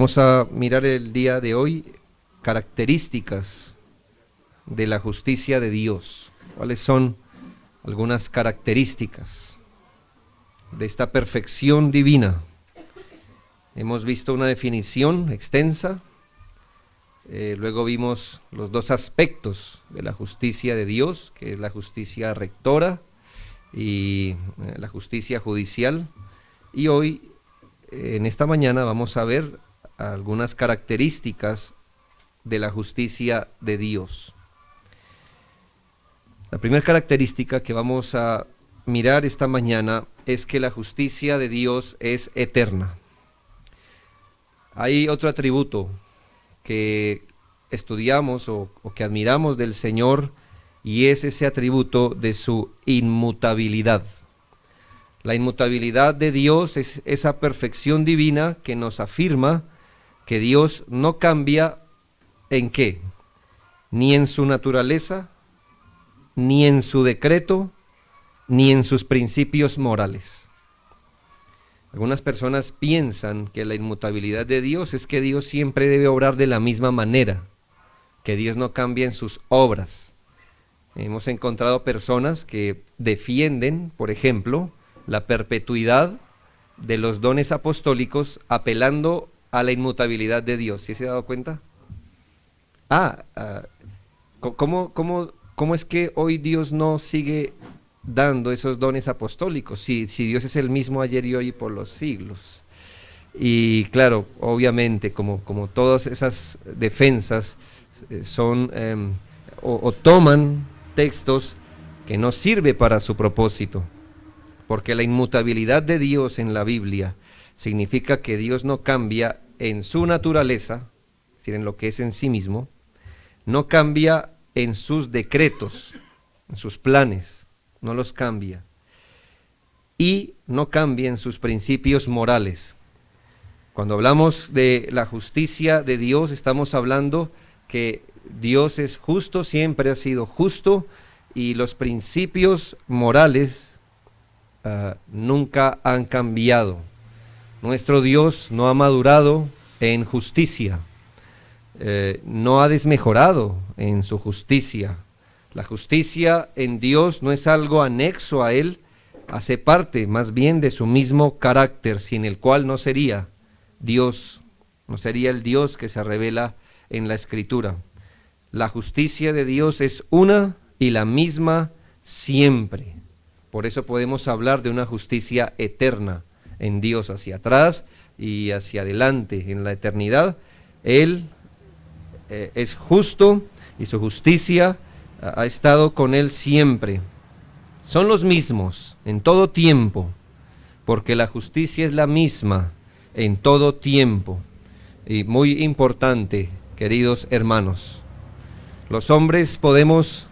Vamos a mirar el día de hoy características de la justicia de Dios. ¿Cuáles son algunas características de esta perfección divina? Hemos visto una definición extensa, luego vimos los dos aspectos de la justicia de Dios, que es la justicia rectora y la justicia judicial, y hoy, en esta mañana, vamos a ver algunas características de la justicia de Dios. La primera característica que vamos a mirar esta mañana es que la justicia de Dios es eterna. Hay otro atributo que estudiamos o que admiramos del Señor, y es ese atributo de su inmutabilidad. La inmutabilidad de Dios es esa perfección divina que nos afirma que Dios no cambia ¿en qué? Ni en su naturaleza, ni en su decreto, ni en sus principios morales. Algunas personas piensan que la inmutabilidad de Dios es que Dios siempre debe obrar de la misma manera, que Dios no cambia en sus obras. Hemos encontrado personas que defienden, por ejemplo, la perpetuidad de los dones apostólicos apelando a la inmutabilidad de Dios. ¿Sí se ha dado cuenta? ¿Cómo es que hoy Dios no sigue dando esos dones apostólicos? Si Dios es el mismo ayer y hoy por los siglos. Y claro, obviamente, como todas esas defensas son o toman textos que no sirven para su propósito, porque la inmutabilidad de Dios en la Biblia significa que Dios no cambia en su naturaleza, es decir, en lo que es en sí mismo, no cambia en sus decretos, en sus planes, no los cambia, y no cambia en sus principios morales. Cuando hablamos de la justicia de Dios, estamos hablando que Dios es justo, siempre ha sido justo, y los principios morales nunca han cambiado. Nuestro Dios no ha madurado en justicia, no ha desmejorado en su justicia. La justicia en Dios no es algo anexo a Él, hace parte más bien de su mismo carácter, sin el cual no sería Dios, no sería el Dios que se revela en la Escritura. La justicia de Dios es una y la misma siempre. Por eso podemos hablar de una justicia eterna en Dios, hacia atrás y hacia adelante en la eternidad. Él es justo y su justicia ha estado con Él siempre. Son los mismos en todo tiempo, porque la justicia es la misma en todo tiempo. Y muy importante, queridos hermanos, los hombres podemos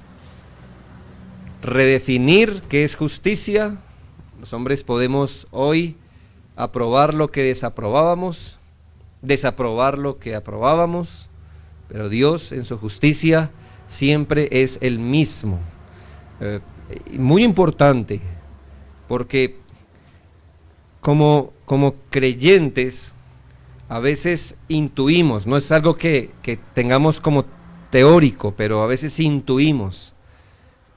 redefinir qué es justicia. Los hombres podemos hoy aprobar lo que desaprobábamos, desaprobar lo que aprobábamos, pero Dios en su justicia siempre es el mismo. Muy importante, porque como creyentes a veces intuimos, no es algo que tengamos como teórico, pero a veces intuimos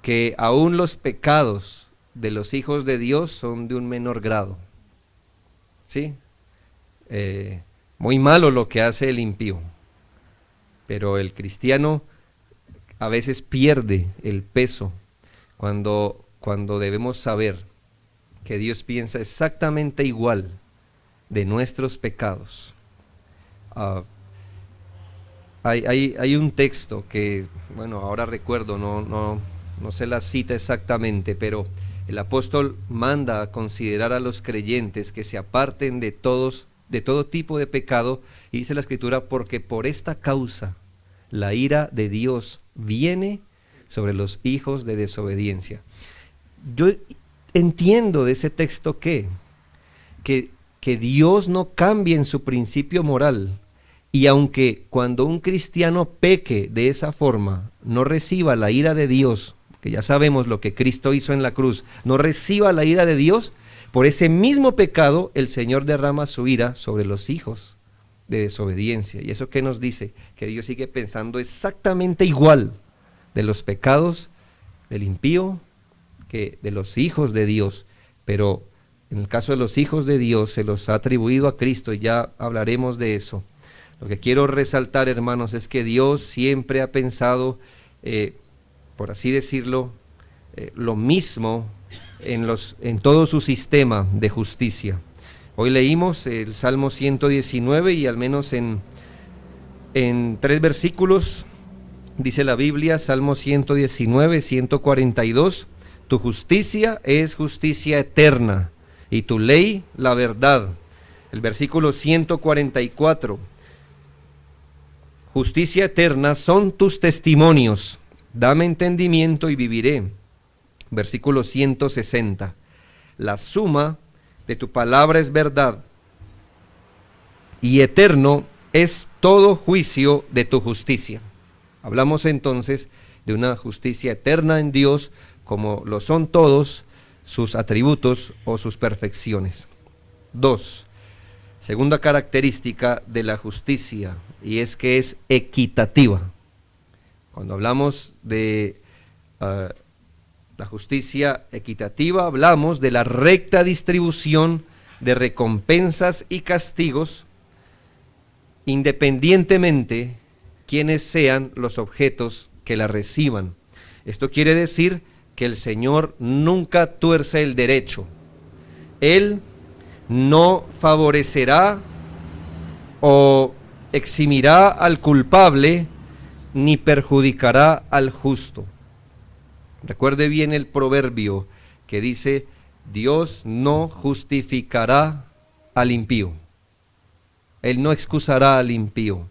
que aún los pecados de los hijos de Dios son de un menor grado. ¿Sí? Muy malo lo que hace el impío, pero el cristiano a veces pierde el peso cuando debemos saber que Dios piensa exactamente igual de nuestros pecados. Hay un texto que, bueno, ahora recuerdo, no sé la cita exactamente, pero el apóstol manda a considerar a los creyentes que se aparten de todo tipo de pecado, y dice la Escritura, porque por esta causa la ira de Dios viene sobre los hijos de desobediencia. Yo entiendo de ese texto que Dios no cambie en su principio moral, y aunque cuando un cristiano peque de esa forma no reciba la ira de Dios, que ya sabemos lo que Cristo hizo en la cruz, no reciba la ira de Dios, por ese mismo pecado el Señor derrama su ira sobre los hijos de desobediencia. ¿Y eso qué nos dice? Que Dios sigue pensando exactamente igual de los pecados del impío que de los hijos de Dios, pero en el caso de los hijos de Dios se los ha atribuido a Cristo y ya hablaremos de eso. Lo que quiero resaltar, hermanos, es que Dios siempre ha pensado, por así decirlo, lo mismo en todo su sistema de justicia. Hoy leímos el Salmo 119 y al menos en 3 versículos dice la Biblia, Salmo 119, 142, tu justicia es justicia eterna y tu ley la verdad. El versículo 144, justicia eterna son tus testimonios, dame entendimiento y viviré. Versículo 160, la suma de tu palabra es verdad, y eterno es todo juicio de tu justicia. Hablamos entonces de una justicia eterna en Dios, como lo son todos sus atributos o sus perfecciones. 2. Segunda característica de la justicia, y es que es equitativa. Cuando hablamos de la justicia equitativa, hablamos de la recta distribución de recompensas y castigos, independientemente quienes sean los objetos que la reciban. Esto quiere decir que el Señor nunca tuerce el derecho. Él no favorecerá o eximirá al culpable ni perjudicará al justo. Recuerde bien el proverbio que dice, Dios no justificará al impío. Él no excusará al impío.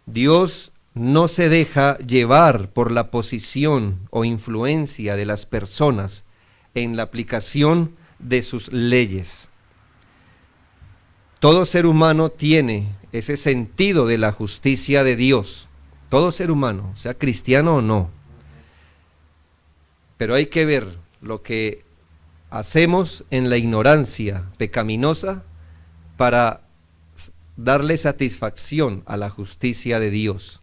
Dios no se deja llevar por la posición o influencia de las personas en la aplicación de sus leyes. Todo ser humano tiene ese sentido de la justicia de Dios. Todo ser humano, sea cristiano o no. Pero hay que ver lo que hacemos en la ignorancia pecaminosa para darle satisfacción a la justicia de Dios.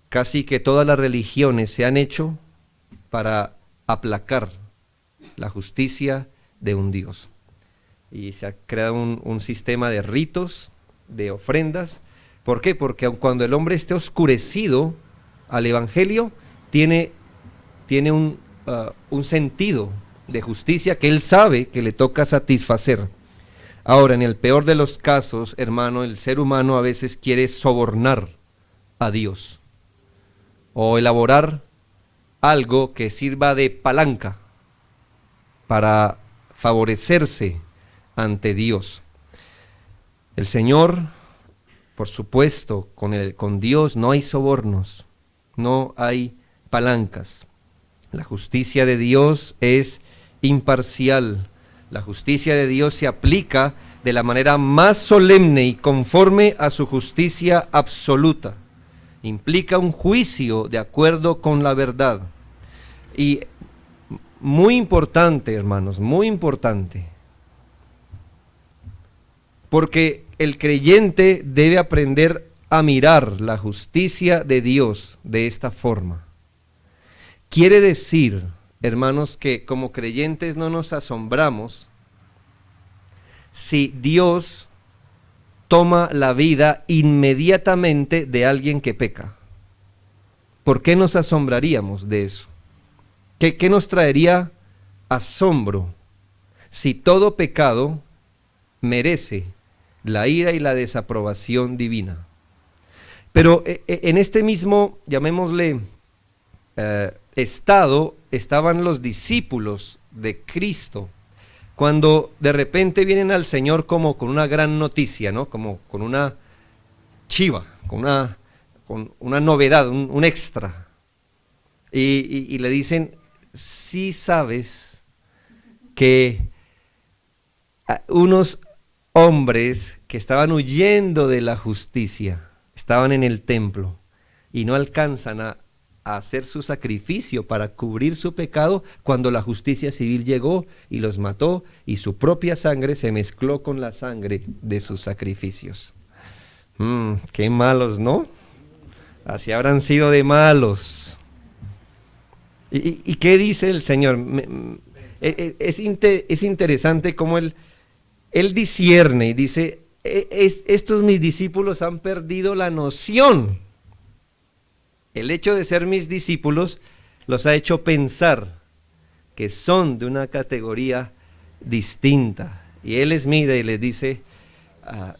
Casi que todas las religiones se han hecho para aplacar la justicia de un Dios. Y se ha creado un sistema de ritos, de ofrendas. ¿Por qué? Porque aun cuando el hombre esté oscurecido al Evangelio, tiene un sentido de justicia que él sabe que le toca satisfacer. Ahora, en el peor de los casos, hermano, el ser humano a veces quiere sobornar a Dios o elaborar algo que sirva de palanca para favorecerse ante Dios. El Señor, por supuesto, con Dios no hay sobornos, no hay palancas. La justicia de Dios es imparcial. La justicia de Dios se aplica de la manera más solemne y conforme a su justicia absoluta. Implica un juicio de acuerdo con la verdad. Y muy importante, hermanos, muy importante, porque el creyente debe aprender a mirar la justicia de Dios de esta forma. Quiere decir, hermanos, que como creyentes no nos asombramos si Dios toma la vida inmediatamente de alguien que peca. ¿Por qué nos asombraríamos de eso? ¿Qué nos traería asombro si todo pecado merece la ira y la desaprobación divina? Pero en este mismo, llamémosle, estado estaban los discípulos de Cristo, cuando de repente vienen al Señor como con una gran noticia, ¿no? Como con una chiva, con una novedad, un extra. Y le dicen, sí sabes que unos hombres que estaban huyendo de la justicia, estaban en el templo y no alcanzan a hacer su sacrificio para cubrir su pecado cuando la justicia civil llegó y los mató y su propia sangre se mezcló con la sangre de sus sacrificios. Qué malos, ¿no? Así habrán sido de malos. ¿Y qué dice el Señor? Es interesante cómo Él discierne y dice, estos mis discípulos han perdido la noción. El hecho de ser mis discípulos los ha hecho pensar que son de una categoría distinta. Y Él les mira y les dice,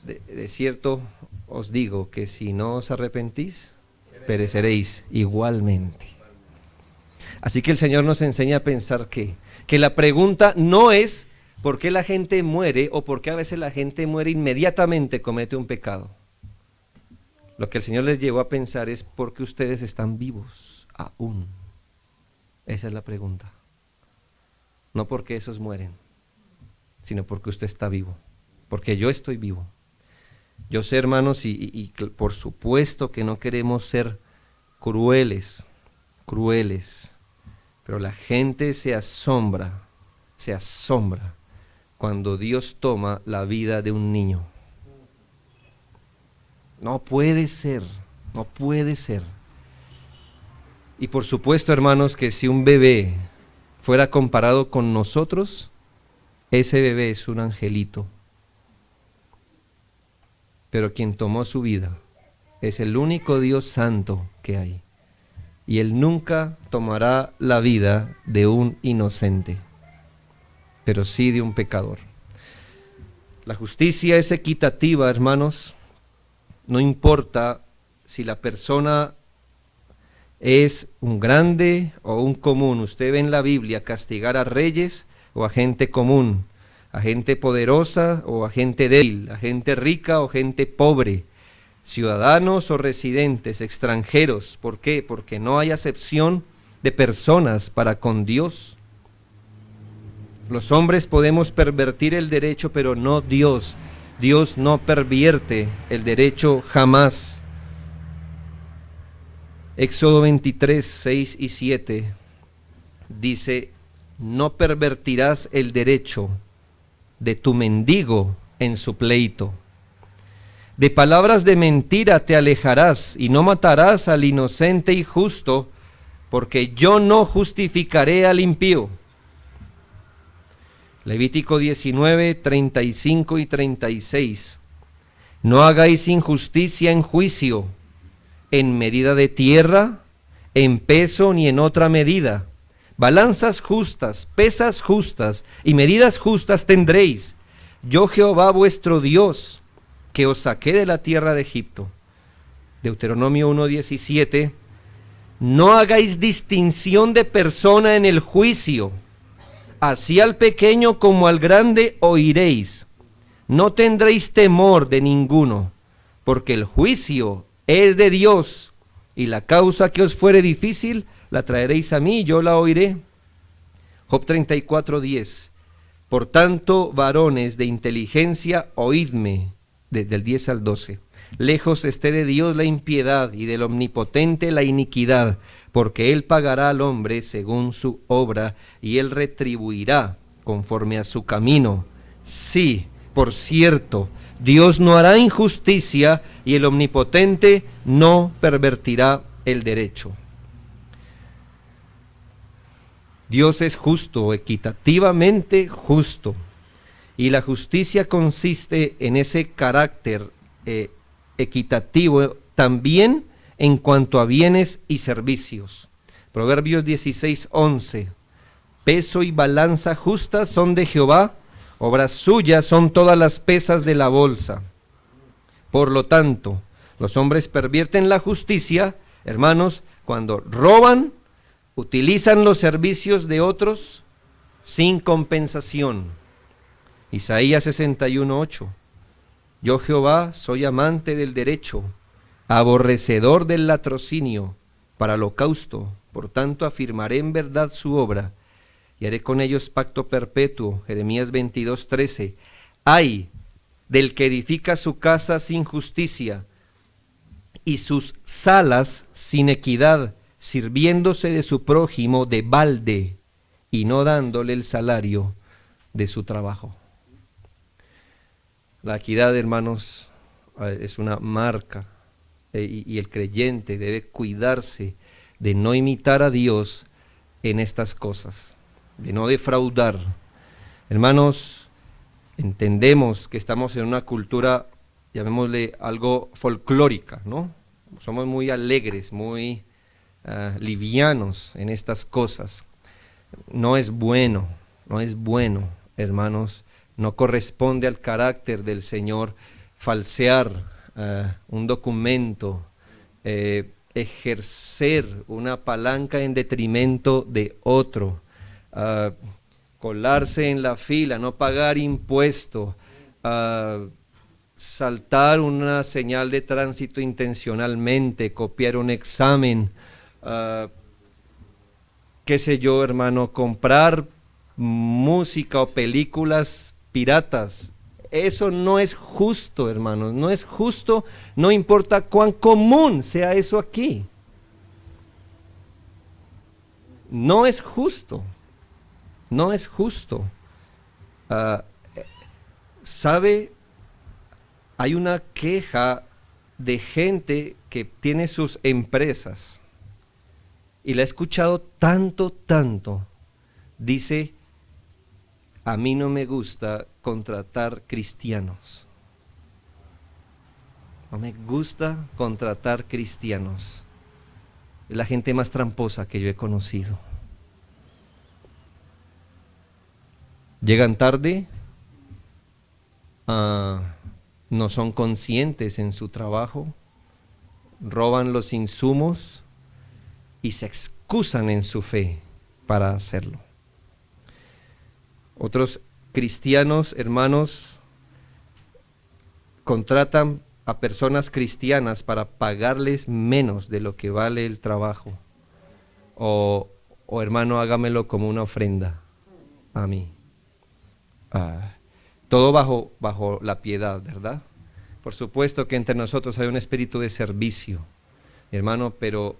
de cierto os digo que si no os arrepentís, pereceréis igualmente. Así que el Señor nos enseña a pensar que la pregunta no es por qué la gente muere o por qué a veces la gente muere inmediatamente comete un pecado. Lo que el Señor les llevó a pensar es por qué ustedes están vivos aún. Esa es la pregunta. No porque esos mueren, sino porque usted está vivo, porque yo estoy vivo. Yo sé, hermanos, y por supuesto que no queremos ser crueles, pero la gente se asombra cuando Dios toma la vida de un niño. No puede ser. Y por supuesto, hermanos, que si un bebé fuera comparado con nosotros, ese bebé es un angelito. Pero quien tomó su vida es el único Dios santo que hay. Y Él nunca tomará la vida de un inocente, pero sí de un pecador. La justicia es equitativa, hermanos. No importa si la persona es un grande o un común. Usted ve en la Biblia castigar a reyes o a gente común, a gente poderosa o a gente débil, a gente rica o gente pobre, ciudadanos o residentes, extranjeros. ¿Por qué? Porque no hay acepción de personas para con Dios. Los hombres podemos pervertir el derecho, pero no Dios. Dios no pervierte el derecho jamás. Éxodo 23, 6 y 7 dice, no pervertirás el derecho de tu mendigo en su pleito. De palabras de mentira te alejarás y no matarás al inocente y justo, porque yo no justificaré al impío. Levítico 19, 35 y 36. No hagáis injusticia en juicio, en medida de tierra, en peso ni en otra medida. Balanzas justas, pesas justas y medidas justas tendréis. Yo Jehová vuestro Dios, que os saqué de la tierra de Egipto. Deuteronomio 1:17. No hagáis distinción de persona en el juicio. Así al pequeño como al grande oiréis. No tendréis temor de ninguno, porque el juicio es de Dios, y la causa que os fuere difícil la traeréis a mí y yo la oiré. Job 34:10. Por tanto, varones de inteligencia, oídme, desde el 10 al 12. Lejos esté de Dios la impiedad y del Omnipotente la iniquidad, porque Él pagará al hombre según su obra y Él retribuirá conforme a su camino. Sí, por cierto, Dios no hará injusticia y el Omnipotente no pervertirá el derecho. Dios es justo, equitativamente justo, y la justicia consiste en ese carácter equitativo también en cuanto a bienes y servicios. Proverbios 16:11. Peso y balanza justas son de Jehová, obras suyas son todas las pesas de la bolsa. Por lo tanto, los hombres pervierten la justicia, hermanos, cuando roban, utilizan los servicios de otros sin compensación. Isaías 61:8. Yo Jehová soy amante del derecho, aborrecedor del latrocinio, para holocausto, por tanto afirmaré en verdad su obra, y haré con ellos pacto perpetuo. Jeremías 22:13. Ay del que edifica su casa sin justicia, y sus salas sin equidad, sirviéndose de su prójimo de balde, y no dándole el salario de su trabajo. La equidad, hermanos, es una marca, y el creyente debe cuidarse de no imitar a Dios en estas cosas, de no defraudar. Hermanos, entendemos que estamos en una cultura, llamémosle algo folclórica, ¿no? Somos muy alegres, muy livianos en estas cosas. No es bueno, hermanos, no corresponde al carácter del Señor falsear un documento, ejercer una palanca en detrimento de otro, colarse en la fila, no pagar impuesto, saltar una señal de tránsito intencionalmente, copiar un examen, qué sé yo, hermano, comprar música o películas piratas. Eso no es justo, hermanos, no es justo, no importa cuán común sea eso aquí. No es justo, no es justo. ¿Sabe? Hay una queja de gente que tiene sus empresas, y la he escuchado tanto, dice: a mí no me gusta contratar cristianos. No me gusta contratar cristianos. Es la gente más tramposa que yo he conocido. Llegan tarde, no son conscientes en su trabajo, roban los insumos y se excusan en su fe para hacerlo. Otros cristianos, hermanos, contratan a personas cristianas para pagarles menos de lo que vale el trabajo. O hermano, hágamelo como una ofrenda a mí. Todo bajo la piedad, ¿verdad? Por supuesto que entre nosotros hay un espíritu de servicio, hermano, pero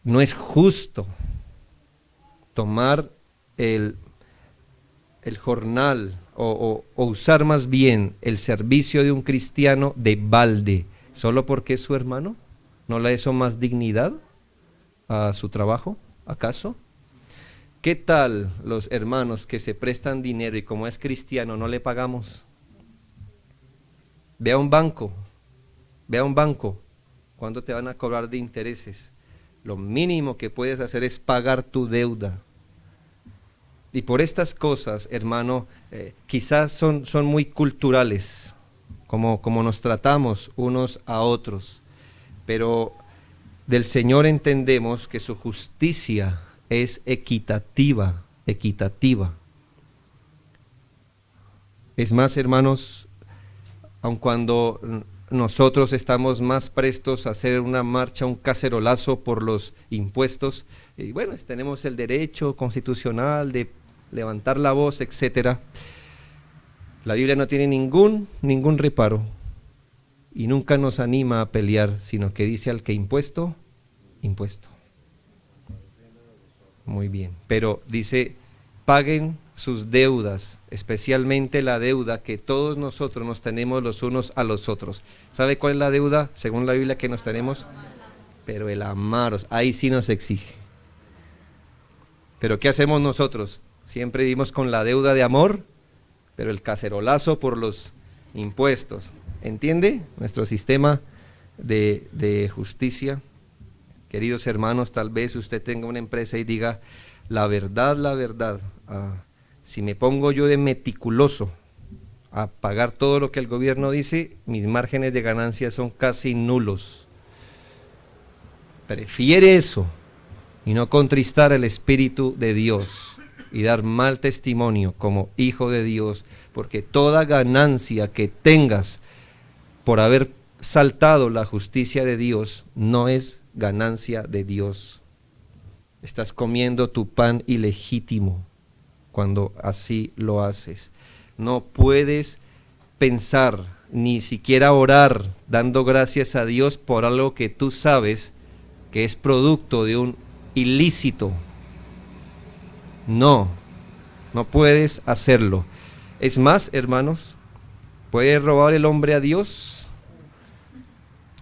no es justo tomar el jornal o usar más bien el servicio de un cristiano de balde, solo porque es su hermano. ¿No le da eso más dignidad a su trabajo, acaso? ¿Qué tal los hermanos que se prestan dinero y como es cristiano no le pagamos? Ve a un banco, ¿cuánto te van a cobrar de intereses? Lo mínimo que puedes hacer es pagar tu deuda. Y por estas cosas, hermano, quizás son muy culturales, como nos tratamos unos a otros, pero del Señor entendemos que su justicia es equitativa. Es más, hermanos, aun cuando nosotros estamos más prestos a hacer una marcha, un cacerolazo por los impuestos, y bueno, tenemos el derecho constitucional de levantar la voz, etcétera. La Biblia no tiene ningún reparo y nunca nos anima a pelear, sino que dice: al que impuesto. Muy bien, pero dice: paguen sus deudas, especialmente la deuda que todos nosotros nos tenemos los unos a los otros. ¿Sabe cuál es la deuda, según la Biblia, que nos tenemos? Pero el amaros, ahí sí nos exige. Pero ¿qué hacemos nosotros? Siempre vivimos con la deuda de amor, pero el cacerolazo por los impuestos. ¿Entiende? Nuestro sistema de justicia. Queridos hermanos, tal vez usted tenga una empresa y diga: la verdad, si me pongo yo de meticuloso a pagar todo lo que el gobierno dice, mis márgenes de ganancia son casi nulos. Prefiere eso y no contristar el Espíritu de Dios y dar mal testimonio como hijo de Dios, porque toda ganancia que tengas por haber saltado la justicia de Dios no es ganancia de Dios. Estás comiendo tu pan ilegítimo cuando así lo haces. No puedes pensar, ni siquiera orar, dando gracias a Dios por algo que tú sabes que es producto de un ilícito. No puedes hacerlo. Es más, hermanos, ¿puede robar el hombre a Dios?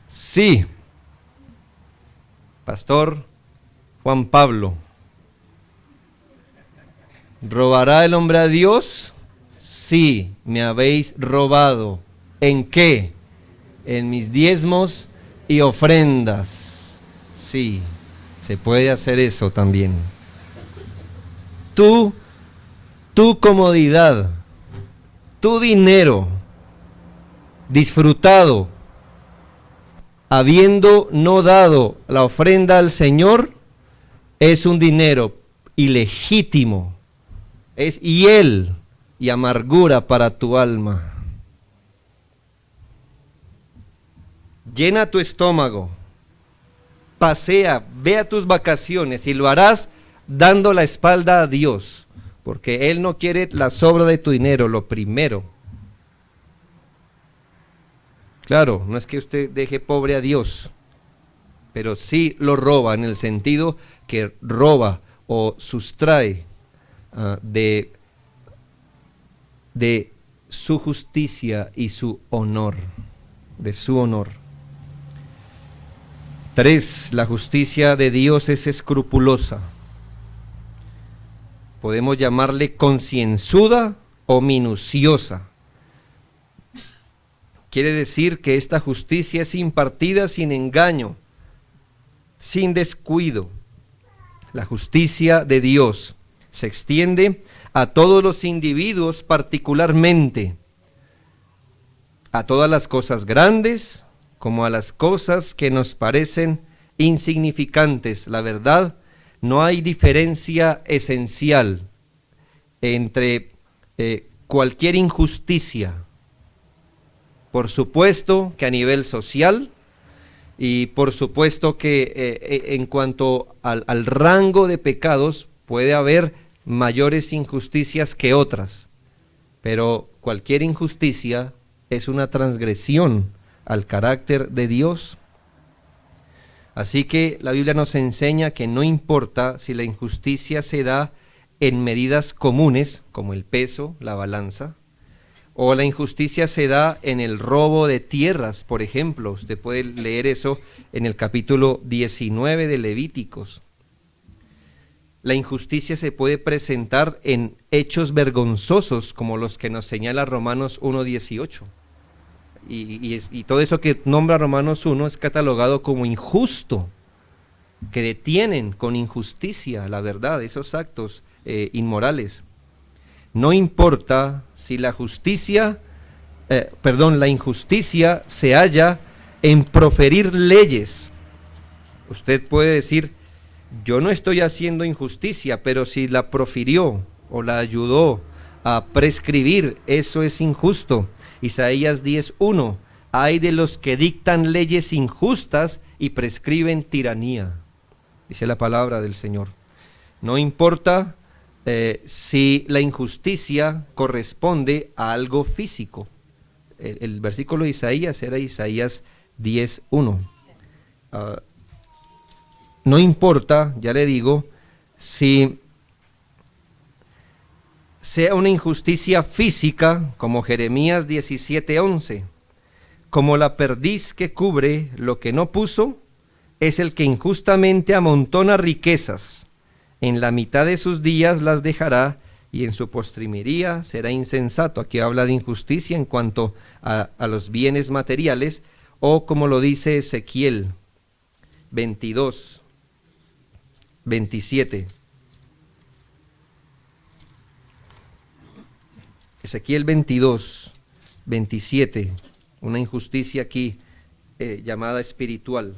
Sí. Pastor Juan Pablo, ¿robará el hombre a Dios? Sí, me habéis robado. ¿En qué? En mis diezmos y ofrendas. Sí, se puede hacer eso también. Tu comodidad, tu dinero disfrutado, habiendo no dado la ofrenda al Señor, es un dinero ilegítimo, es hiel y amargura para tu alma. Llena tu estómago, pasea, ve a tus vacaciones y lo harás dando la espalda a Dios, porque Él no quiere la sobra de tu dinero, lo primero. Claro, no es que usted deje pobre a Dios, pero sí lo roba en el sentido que roba o sustrae de su justicia y su honor, de su honor. 3. La justicia de Dios es escrupulosa. Podemos llamarle concienzuda o minuciosa. Quiere decir que esta justicia es impartida sin engaño, sin descuido. La justicia de Dios se extiende a todos los individuos particularmente, a todas las cosas grandes como a las cosas que nos parecen insignificantes. La verdad, no hay diferencia esencial entre cualquier injusticia. Por supuesto que a nivel social y por supuesto que en cuanto al rango de pecados puede haber mayores injusticias que otras, pero cualquier injusticia es una transgresión al carácter de Dios. Así que la Biblia nos enseña que no importa si la injusticia se da en medidas comunes, como el peso, la balanza, o la injusticia se da en el robo de tierras, por ejemplo. Usted puede leer eso en el capítulo 19 de Levíticos. La injusticia se puede presentar en hechos vergonzosos, como los que nos señala Romanos 1:18. Y todo eso que nombra Romanos 1 es catalogado como injusto, que detienen con injusticia la verdad, esos actos inmorales. No importa si la injusticia se halla en proferir leyes. Usted puede decir, yo no estoy haciendo injusticia, pero si la profirió o la ayudó a prescribir, eso es injusto. Isaías 10:1, hay de los que dictan leyes injustas y prescriben tiranía, dice la palabra del Señor. No importa si la injusticia corresponde a algo físico. El versículo de Isaías era Isaías 10:1. No importa, ya le digo, si sea una injusticia física, como Jeremías 17:11, como la perdiz que cubre lo que no puso, es el que injustamente amontona riquezas. En la mitad de sus días las dejará y en su postrimería será insensato. Aquí habla de injusticia en cuanto a los bienes materiales, o como lo dice Ezequiel 22:27. Ezequiel 22:27, una injusticia aquí llamada espiritual.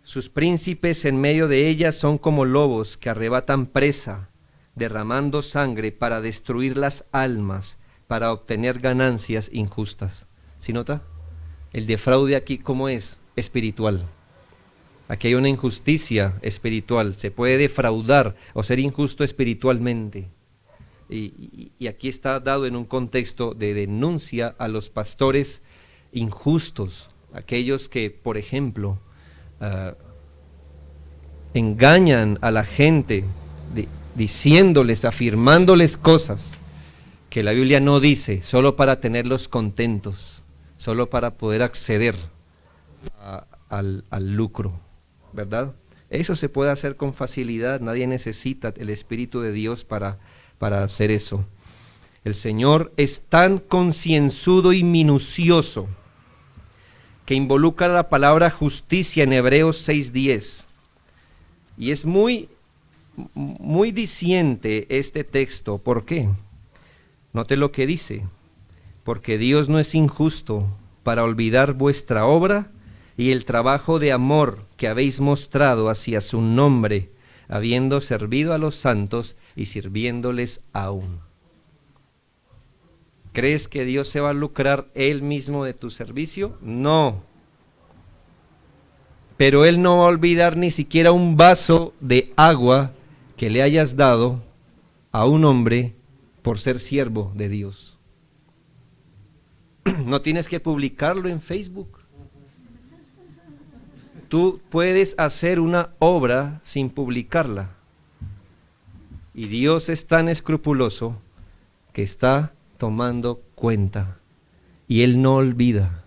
Sus príncipes en medio de ella son como lobos que arrebatan presa, derramando sangre para destruir las almas, para obtener ganancias injustas. ¿Sí nota? El defraude aquí, ¿cómo es? Espiritual. Aquí hay una injusticia espiritual. Se puede defraudar o ser injusto espiritualmente. Y aquí está dado en un contexto de denuncia a los pastores injustos, aquellos que, por ejemplo, engañan a la gente diciéndoles, afirmándoles cosas que la Biblia no dice solo para tenerlos contentos, solo para poder acceder al lucro, ¿verdad? Eso se puede hacer con facilidad, nadie necesita el Espíritu de Dios para hacer eso. El Señor es tan concienzudo y minucioso que involucra la palabra justicia en Hebreos 6:10. Y es muy diciente este texto. ¿Por qué? Note lo que dice. Porque Dios no es injusto para olvidar vuestra obra y el trabajo de amor que habéis mostrado hacia su nombre, habiendo servido a los santos y sirviéndoles aún. ¿Crees que Dios se va a lucrar Él mismo de tu servicio? No. Pero Él no va a olvidar ni siquiera un vaso de agua que le hayas dado a un hombre por ser siervo de Dios. No tienes que publicarlo en Facebook. Tú puedes hacer una obra sin publicarla. Y Dios es tan escrupuloso que está tomando cuenta. Y Él no olvida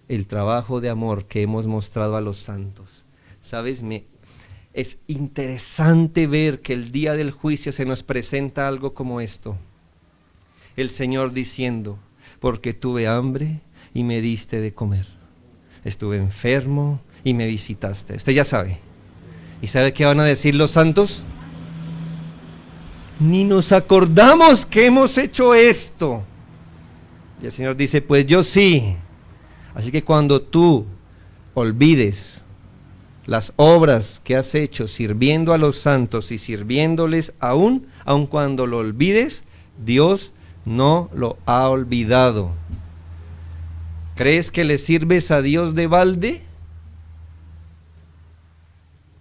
el trabajo de amor que hemos mostrado a los santos. ¿Sabes? Es interesante ver que el día del juicio se nos presenta algo como esto. El Señor diciendo, porque tuve hambre y me diste de comer. Estuve enfermo y me visitaste. Usted ya sabe. ¿Y sabe qué van a decir los santos? Ni nos acordamos que hemos hecho esto. Y el Señor dice, pues yo sí. Así que cuando tú olvides las obras que has hecho sirviendo a los santos y sirviéndoles aun cuando lo olvides, Dios no lo ha olvidado. ¿Crees que le sirves a Dios de balde?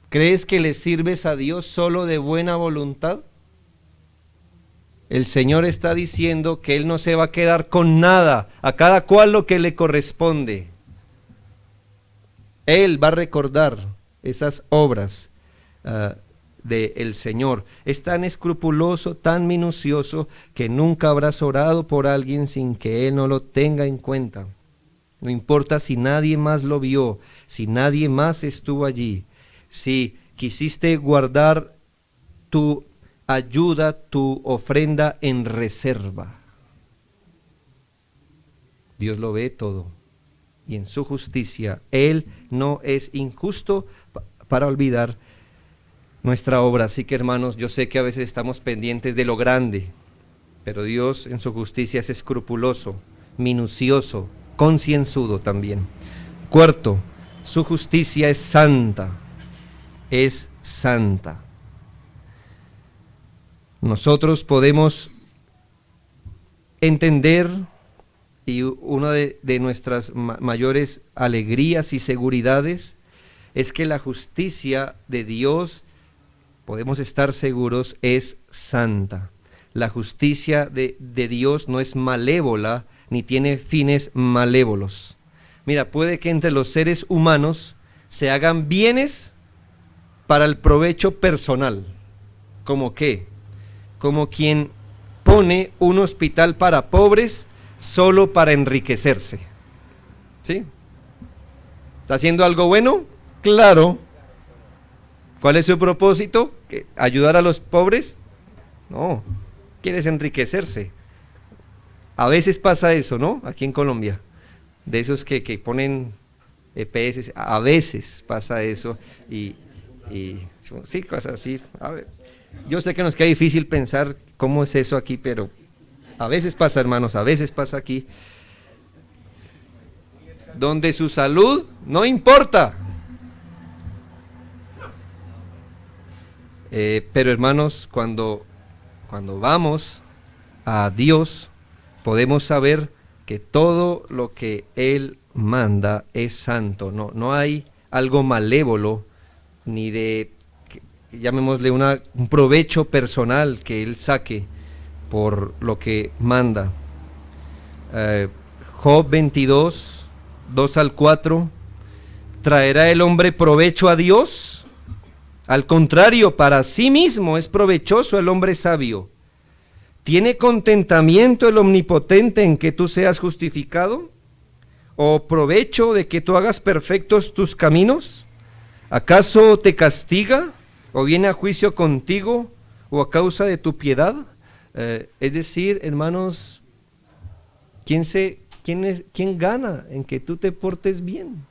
¿Crees que le sirves a Dios solo de buena voluntad? El Señor está diciendo que Él no se va a quedar con nada, a cada cual lo que le corresponde. Él va a recordar esas obras del Señor. Es tan escrupuloso, tan minucioso, que nunca habrás orado por alguien sin que Él no lo tenga en cuenta. No importa si nadie más lo vio, si nadie más estuvo allí, si quisiste guardar tu ayuda, tu ofrenda en reserva. Dios lo ve todo. Y en su justicia, Él no es injusto para olvidar nuestra obra. Así que, hermanos, yo sé que a veces estamos pendientes de lo grande, pero Dios en su justicia es escrupuloso, minucioso, concienzudo también. Cuarto, su justicia es santa. Es santa. Nosotros podemos entender, y una de nuestras mayores alegrías y seguridades es que la justicia de Dios, podemos estar seguros, es santa. La justicia de Dios no es malévola ni tiene fines malévolos. Mira, puede que entre los seres humanos se hagan bienes para el provecho personal. ¿Cómo qué? Como quien pone un hospital para pobres solo para enriquecerse. ¿Sí? ¿Está haciendo algo bueno? Claro. ¿Cuál es su propósito? ¿Ayudar a los pobres? No, quieres enriquecerse. A veces pasa eso, ¿no? Aquí en Colombia. De esos que ponen EPS, a veces pasa eso. Y sí, cosas así. A ver. Yo sé que nos queda difícil pensar cómo es eso aquí, pero a veces pasa, hermanos, a veces pasa aquí, donde su salud no importa. Pero, hermanos, cuando vamos a Dios, podemos saber que todo lo que Él manda es santo. No hay algo malévolo, ni de, llamémosle, un provecho personal que Él saque por lo que manda. Job 22, 2 al 4, ¿traerá el hombre provecho a Dios? Al contrario, para sí mismo es provechoso el hombre sabio. ¿Tiene contentamiento el Omnipotente en que tú seas justificado? ¿O provecho de que tú hagas perfectos tus caminos? ¿Acaso te castiga o viene a juicio contigo o a causa de tu piedad? Es decir, hermanos, ¿quién gana en que tú te portes bien?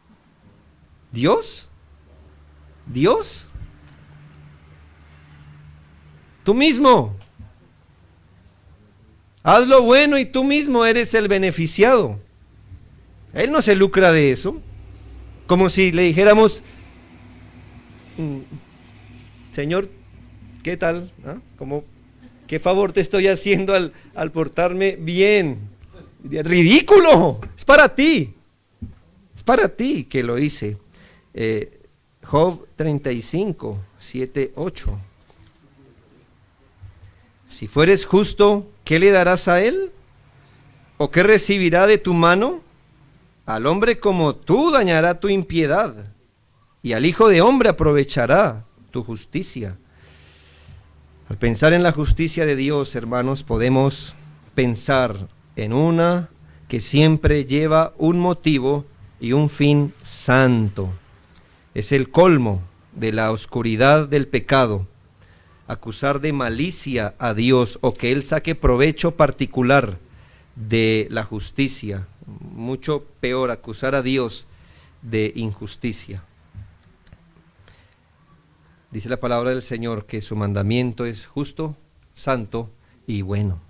¿Dios? ¿Dios? Tú mismo. Haz lo bueno y tú mismo eres el beneficiado. Él no se lucra de eso. Como si le dijéramos, Señor, ¿qué tal? ¿Ah? ¿Qué favor te estoy haciendo al portarme bien? ¡Ridículo! Es para ti. Es para ti que lo hice. Job 35, 7, 8. Si fueres justo, ¿qué le darás a él? ¿O qué recibirá de tu mano? Al hombre como tú dañará tu impiedad, y al Hijo de hombre aprovechará tu justicia. Al pensar en la justicia de Dios, hermanos, podemos pensar en una que siempre lleva un motivo y un fin santo. Es el colmo de la oscuridad del pecado, acusar de malicia a Dios o que Él saque provecho particular de la justicia. Mucho peor acusar a Dios de injusticia. Dice la palabra del Señor que su mandamiento es justo, santo y bueno.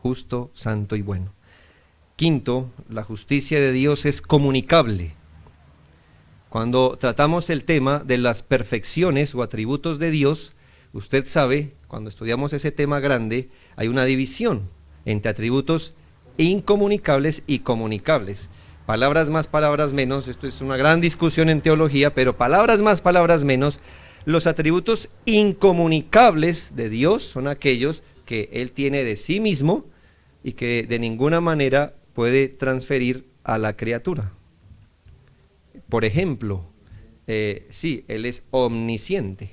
Justo, santo y bueno. Quinto, la justicia de Dios es comunicable. Cuando tratamos el tema de las perfecciones o atributos de Dios, usted sabe, cuando estudiamos ese tema grande, hay una división entre atributos incomunicables y comunicables. Palabras más, palabras menos, esto es una gran discusión en teología, pero palabras más, palabras menos, los atributos incomunicables de Dios son aquellos que Él tiene de sí mismo y que de ninguna manera puede transferir a la criatura. Por ejemplo, sí, Él es omnisciente.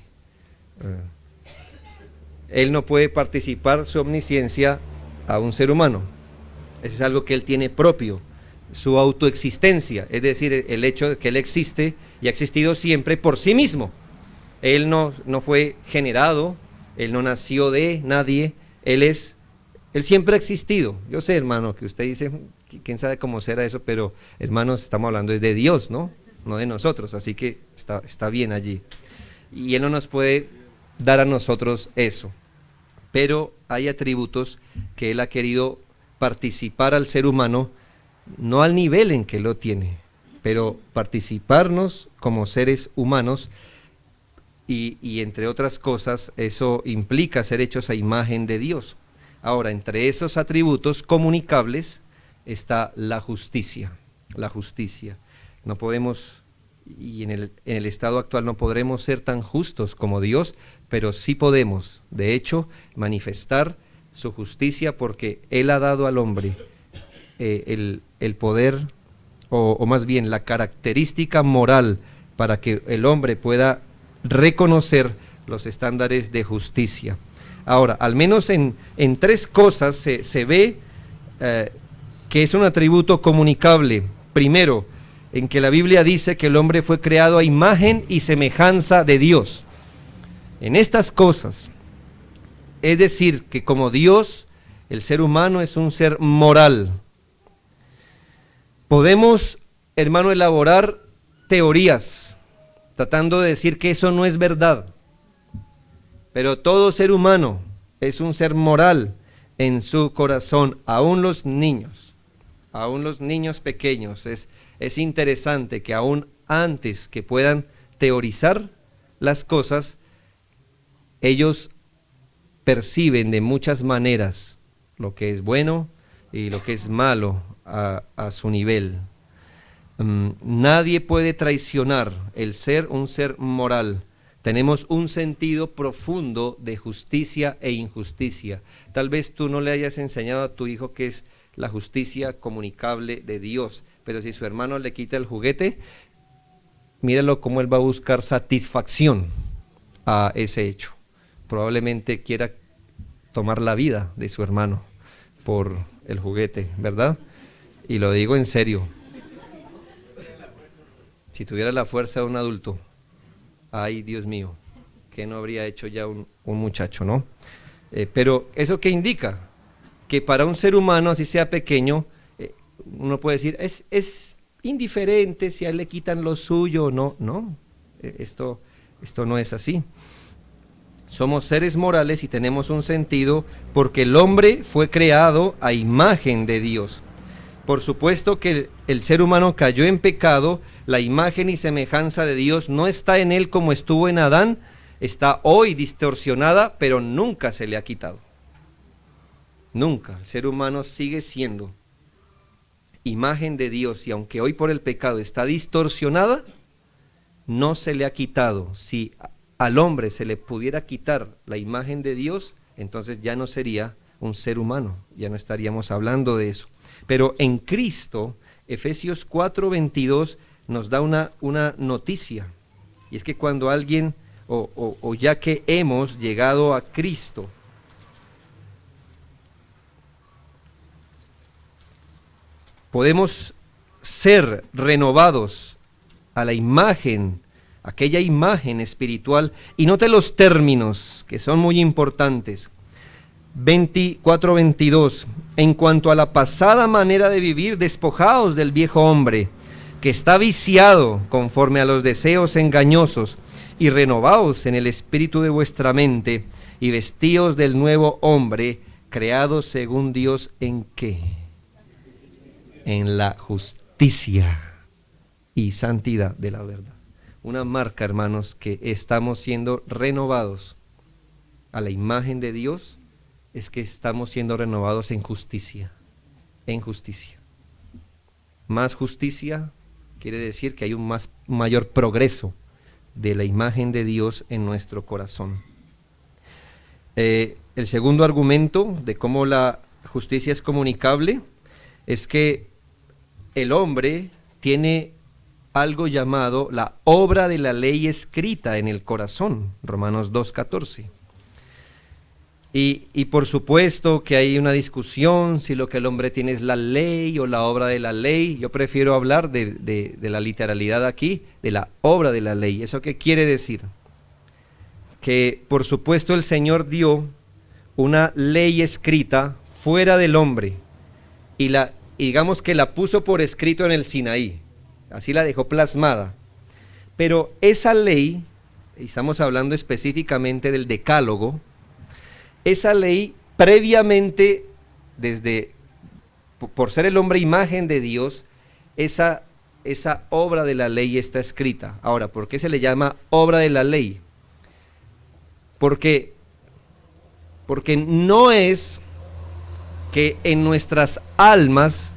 Él no puede participar su omnisciencia a un ser humano. Eso es algo que Él tiene propio. Su autoexistencia, es decir, el hecho de que Él existe y ha existido siempre por sí mismo. Él no fue generado, Él no nació de nadie, Él siempre ha existido. Yo sé, hermano, que usted dice, quién sabe cómo será eso, pero hermanos, estamos hablando es de Dios, ¿no? No de nosotros, así que está bien allí. Y Él no nos puede dar a nosotros eso. Pero hay atributos que Él ha querido participar al ser humano, no al nivel en que lo tiene, pero participarnos como seres humanos y entre otras cosas, eso implica ser hechos a imagen de Dios. Ahora, entre esos atributos comunicables está la justicia. La justicia. No podemos, y en el estado actual no podremos ser tan justos como Dios, pero sí podemos, de hecho, manifestar su justicia porque Él ha dado al hombre el poder, o más bien la característica moral para que el hombre pueda reconocer los estándares de justicia. Ahora, al menos en tres cosas se ve que es un atributo comunicable. Primero, en que la Biblia dice que el hombre fue creado a imagen y semejanza de Dios. En estas cosas, es decir, que como Dios, el ser humano es un ser moral. Podemos, hermano, elaborar teorías tratando de decir que eso no es verdad. Pero todo ser humano es un ser moral en su corazón, aún los niños pequeños. Es interesante que aún antes que puedan teorizar las cosas, ellos perciben de muchas maneras lo que es bueno y lo que es malo a su nivel. Nadie puede traicionar el ser un ser moral. Tenemos un sentido profundo de justicia e injusticia. Tal vez tú no le hayas enseñado a tu hijo qué es la justicia comunicable de Dios, pero si su hermano le quita el juguete, míralo cómo él va a buscar satisfacción a ese hecho. Probablemente quiera tomar la vida de su hermano por el juguete, ¿verdad? Y lo digo en serio. Si tuviera la fuerza de un adulto, ay Dios mío, ¿qué no habría hecho ya un muchacho, no? Pero ¿eso qué indica? Que para un ser humano, así sea pequeño, uno puede decir, es indiferente si a él le quitan lo suyo o no. No, esto no es así. Somos seres morales y tenemos un sentido porque el hombre fue creado a imagen de Dios. Por supuesto que el ser humano cayó en pecado, la imagen y semejanza de Dios no está en él como estuvo en Adán, está hoy distorsionada, pero nunca se le ha quitado. Nunca. El ser humano sigue siendo imagen de Dios y aunque hoy por el pecado está distorsionada, no se le ha quitado. Si al hombre se le pudiera quitar la imagen de Dios, entonces ya no sería un ser humano, ya no estaríamos hablando de eso. Pero en Cristo, Efesios 4:22 nos da una noticia, y es que cuando alguien, o ya que hemos llegado a Cristo, podemos ser renovados a la imagen, aquella imagen espiritual, y note los términos que son muy importantes. 24:22, en cuanto a la pasada manera de vivir, despojaos del viejo hombre, que está viciado conforme a los deseos engañosos, y renovaos en el espíritu de vuestra mente, y vestíos del nuevo hombre, creado según Dios, ¿en qué? En la justicia y santidad de la verdad. Una marca, hermanos, que estamos siendo renovados a la imagen de Dios, es que estamos siendo renovados en justicia, en justicia. Más justicia quiere decir que hay un mayor progreso de la imagen de Dios en nuestro corazón. El segundo argumento de cómo la justicia es comunicable es que el hombre tiene algo llamado la obra de la ley escrita en el corazón, Romanos 2:14. Y por supuesto que hay una discusión si lo que el hombre tiene es la ley o la obra de la ley. Yo prefiero hablar de la literalidad aquí, de la obra de la ley. ¿Eso qué quiere decir? Que por supuesto el Señor dio una ley escrita fuera del hombre y digamos que la puso por escrito en el Sinaí, así la dejó plasmada. Pero esa ley, y estamos hablando específicamente del Decálogo, esa ley previamente, por ser el hombre imagen de Dios, esa obra de la ley está escrita. Ahora, ¿por qué se le llama obra de la ley? Porque no es que en nuestras almas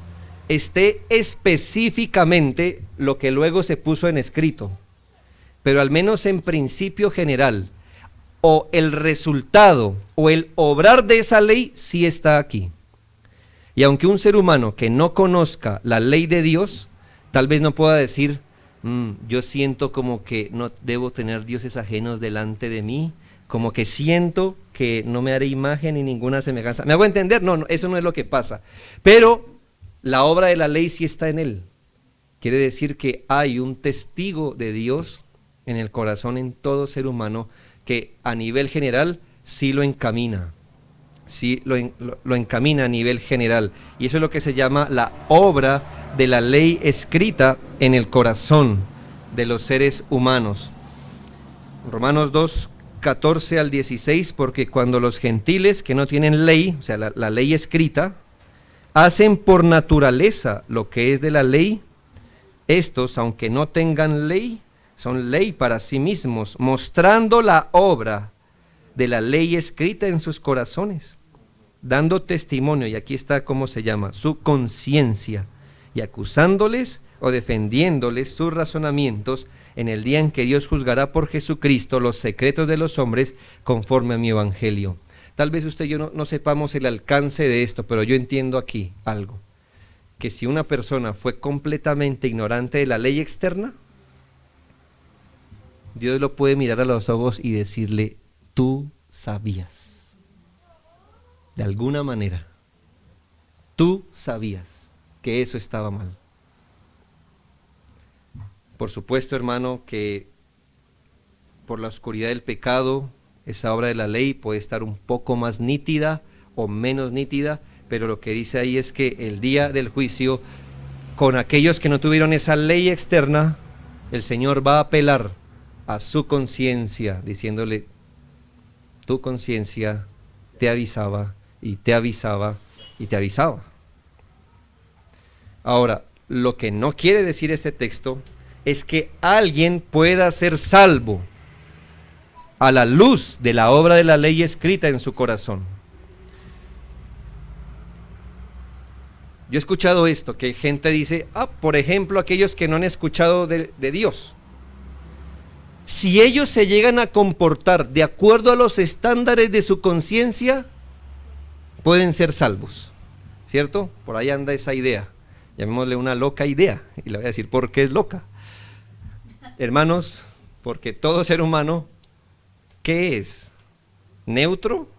esté específicamente lo que luego se puso en escrito, pero al menos en principio general, o el resultado o el obrar de esa ley sí está aquí. Y aunque un ser humano que no conozca la ley de Dios, tal vez no pueda decir, yo siento como que no debo tener dioses ajenos delante de mí, como que siento que no me haré imagen ni ninguna semejanza. ¿Me hago entender? No, eso no es lo que pasa. Pero la obra de la ley sí está en él. Quiere decir que hay un testigo de Dios en el corazón en todo ser humano que a nivel general sí lo encamina, sí lo encamina a nivel general. Y eso es lo que se llama la obra de la ley escrita en el corazón de los seres humanos. Romanos 2:14 al 16, porque cuando los gentiles que no tienen ley, o sea, la ley escrita, hacen por naturaleza lo que es de la ley, estos, aunque no tengan ley, son ley para sí mismos, mostrando la obra de la ley escrita en sus corazones, dando testimonio, y aquí está cómo se llama, su conciencia, y acusándoles o defendiéndoles sus razonamientos en el día en que Dios juzgará por Jesucristo los secretos de los hombres conforme a mi evangelio. Tal vez usted y yo no sepamos el alcance de esto, pero yo entiendo aquí algo, que si una persona fue completamente ignorante de la ley externa, Dios lo puede mirar a los ojos y decirle, tú sabías. De alguna manera, tú sabías que eso estaba mal. Por supuesto, hermano, que por la oscuridad del pecado, esa obra de la ley puede estar un poco más nítida o menos nítida, pero lo que dice ahí es que el día del juicio, con aquellos que no tuvieron esa ley externa, el Señor va a apelar a su conciencia, diciéndole, tu conciencia te avisaba y te avisaba y te avisaba. Ahora, lo que no quiere decir este texto es que alguien pueda ser salvo a la luz de la obra de la ley escrita en su corazón. Yo he escuchado esto, que gente dice, por ejemplo, aquellos que no han escuchado de Dios. Si ellos se llegan a comportar de acuerdo a los estándares de su conciencia, pueden ser salvos, ¿cierto? Por ahí anda esa idea, llamémosle una loca idea, y le voy a decir por qué es loca. Hermanos, porque todo ser humano, ¿qué es? ¿Neutro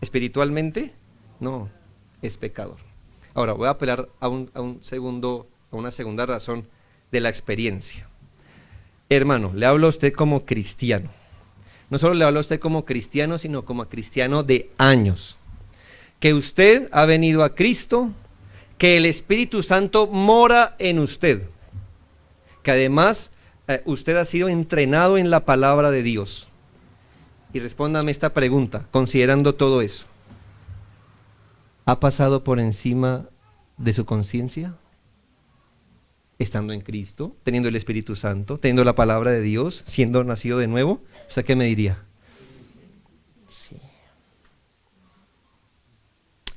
espiritualmente? No, es pecador. Ahora voy a apelar a una segunda razón de la experiencia. Hermano, le hablo a usted como cristiano. No solo le hablo a usted como cristiano, sino como cristiano de años. Que usted ha venido a Cristo, que el Espíritu Santo mora en usted. Que además usted ha sido entrenado en la palabra de Dios. Y respóndame esta pregunta, considerando todo eso. ¿Ha pasado por encima de su conciencia? Estando en Cristo, teniendo el Espíritu Santo, teniendo la palabra de Dios, siendo nacido de nuevo. ¿Usted qué me diría? Sí.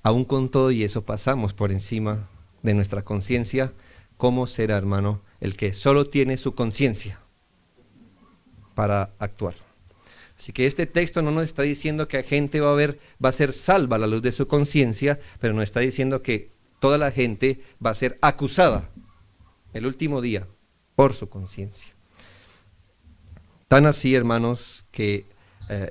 Aún con todo y eso pasamos por encima de nuestra conciencia. ¿Cómo será, hermano, el que solo tiene su conciencia para actuar? Así que este texto no nos está diciendo que la gente va a ser salva a la luz de su conciencia, pero nos está diciendo que toda la gente va a ser acusada el último día por su conciencia. Tan así, hermanos, que,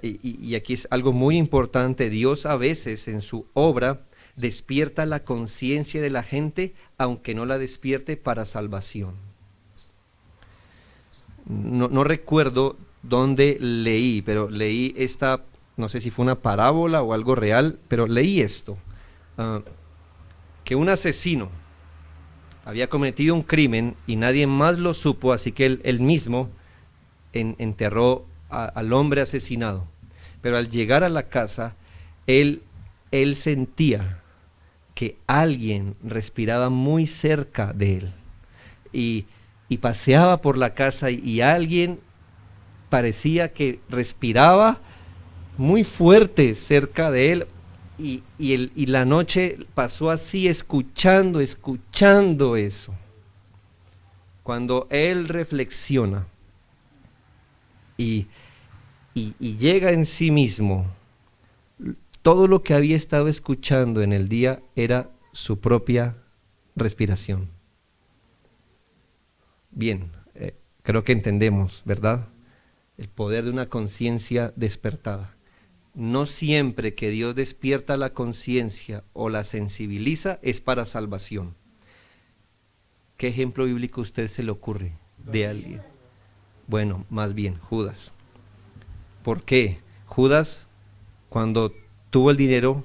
y aquí es algo muy importante, Dios a veces en su obra despierta la conciencia de la gente, aunque no la despierte para salvación. No recuerdo dónde leí, pero leí esta, no sé si fue una parábola o algo real, pero leí esto, que un asesino había cometido un crimen y nadie más lo supo, así que él mismo enterró al hombre asesinado. Pero al llegar a la casa, él sentía que alguien respiraba muy cerca de él. Y paseaba por la casa y alguien parecía que respiraba muy fuerte cerca de él. Y la noche pasó así, escuchando eso. Cuando él reflexiona y llega en sí mismo, todo lo que había estado escuchando en el día era su propia respiración. Bien, creo que entendemos, ¿verdad? El poder de una conciencia despertada. No siempre que Dios despierta la conciencia o la sensibiliza es para salvación. ¿Qué ejemplo bíblico a usted se le ocurre de alguien? Bueno, más bien Judas. ¿Por qué? Judas, cuando tuvo el dinero,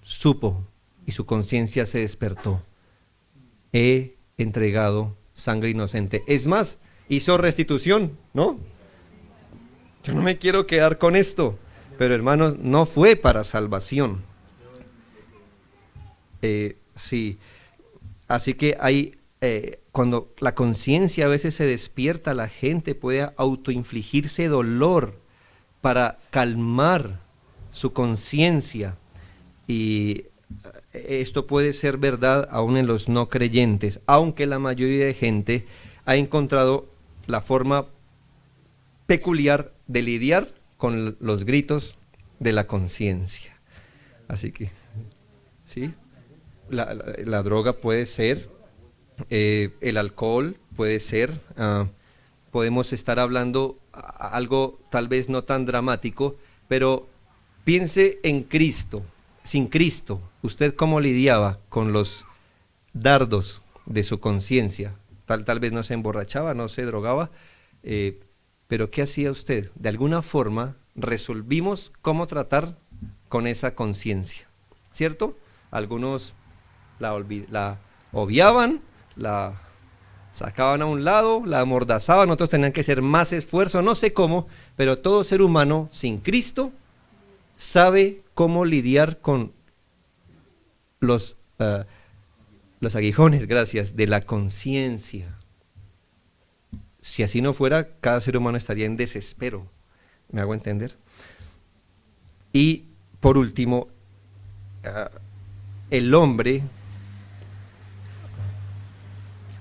supo y su conciencia se despertó. He entregado sangre inocente. Es más, hizo restitución, ¿no? Yo no me quiero quedar con esto. Pero hermanos, no fue para salvación. Sí, así que hay, cuando la conciencia a veces se despierta, la gente puede autoinfligirse dolor para calmar su conciencia. Y esto puede ser verdad aún en los no creyentes, aunque la mayoría de gente ha encontrado la forma peculiar de lidiar con los gritos de la conciencia. Así que, ¿sí? La droga puede ser, el alcohol puede ser, podemos estar hablando algo tal vez no tan dramático, pero piense en Cristo, sin Cristo, ¿usted cómo lidiaba con los dardos de su conciencia? Tal vez no se emborrachaba, no se drogaba, pero ¿qué hacía usted? De alguna forma resolvimos cómo tratar con esa conciencia, ¿cierto? Algunos la obviaban, la sacaban a un lado, la amordazaban, otros tenían que hacer más esfuerzo, no sé cómo, pero todo ser humano sin Cristo sabe cómo lidiar con los aguijones, gracias, de la conciencia. Si así no fuera, cada ser humano estaría en desespero. ¿Me hago entender? Y por último, el hombre,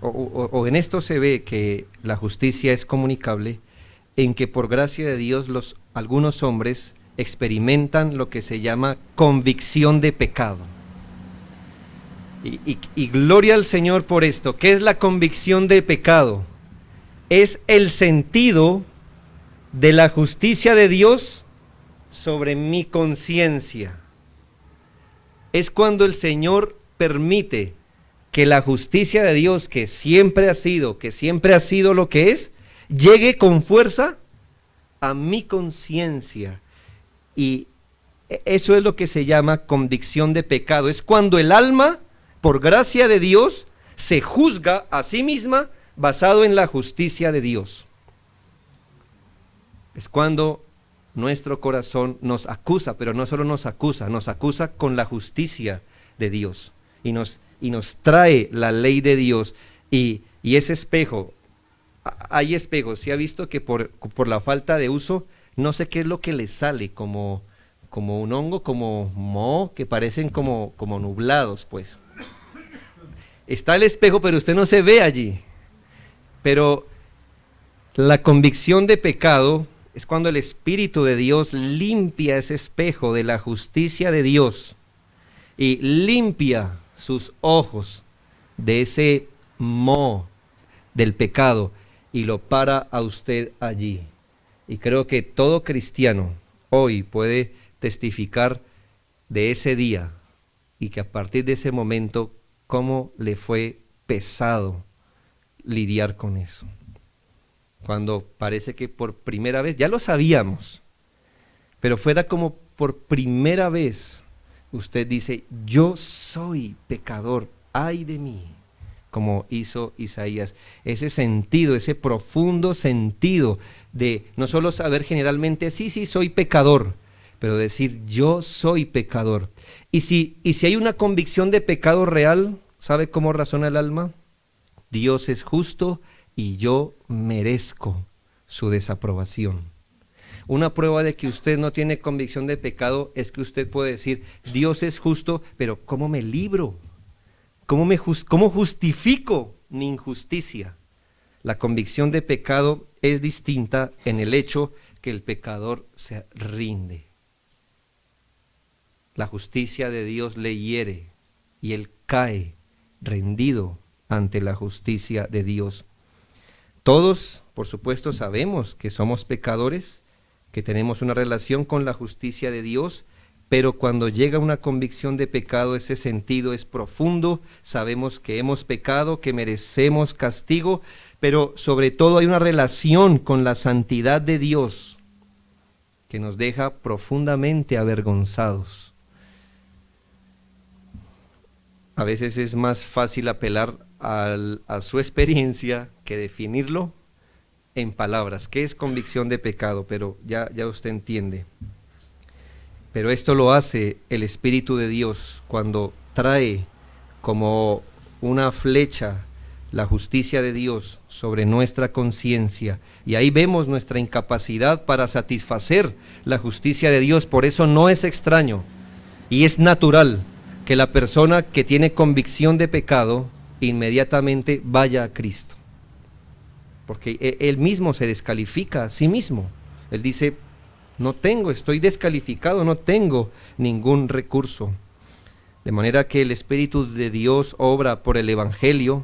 o en esto se ve que la justicia es comunicable, en que por gracia de Dios algunos hombres experimentan lo que se llama convicción de pecado. Y gloria al Señor por esto. ¿Qué es la convicción de pecado? Es el sentido de la justicia de Dios sobre mi conciencia. Es cuando el Señor permite que la justicia de Dios, que siempre ha sido lo que es, llegue con fuerza a mi conciencia. Y eso es lo que se llama convicción de pecado. Es cuando el alma, por gracia de Dios, se juzga a sí misma basado en la justicia de Dios. Es cuando nuestro corazón nos acusa, pero no solo nos acusa con la justicia de Dios y nos trae la ley de Dios y ese espejo. Hay espejos, se ha visto que por la falta de uso, no sé qué es lo que le sale, como un hongo, como moho, que parecen como nublados, pues. Está el espejo, pero usted no se ve allí. Pero la convicción de pecado es cuando el Espíritu de Dios limpia ese espejo de la justicia de Dios y limpia sus ojos de ese moho del pecado y lo para a usted allí. Y creo que todo cristiano hoy puede testificar de ese día y que a partir de ese momento cómo le fue pesado lidiar con eso. Cuando parece que por primera vez, ya lo sabíamos, pero fuera como por primera vez, usted dice, yo soy pecador, ay de mí, como hizo Isaías. Ese sentido, ese profundo sentido de no solo saber generalmente, sí, soy pecador, pero decir, yo soy pecador. Y si hay una convicción de pecado real, ¿sabe cómo razona el alma? Dios es justo y yo merezco su desaprobación. Una prueba de que usted no tiene convicción de pecado es que usted puede decir, Dios es justo, pero ¿cómo me libro? ¿Cómo justifico mi injusticia? La convicción de pecado es distinta en el hecho que el pecador se rinde. La justicia de Dios le hiere y él cae rendido ante la justicia de Dios. Todos, por supuesto, sabemos que somos pecadores, que tenemos una relación con la justicia de Dios, pero cuando llega una convicción de pecado, ese sentido es profundo, sabemos que hemos pecado, que merecemos castigo, pero sobre todo hay una relación con la santidad de Dios que nos deja profundamente avergonzados. A veces es más fácil apelar a su experiencia que definirlo en palabras. ¿Qué es convicción de pecado? Pero ya usted entiende. Pero esto lo hace el Espíritu de Dios cuando trae como una flecha la justicia de Dios sobre nuestra conciencia. Y ahí vemos nuestra incapacidad para satisfacer la justicia de Dios. Por eso no es extraño y es natural que la persona que tiene convicción de pecado inmediatamente vaya a Cristo. Porque él mismo se descalifica a sí mismo. Él dice, estoy descalificado, no tengo ningún recurso. De manera que el Espíritu de Dios obra por el Evangelio,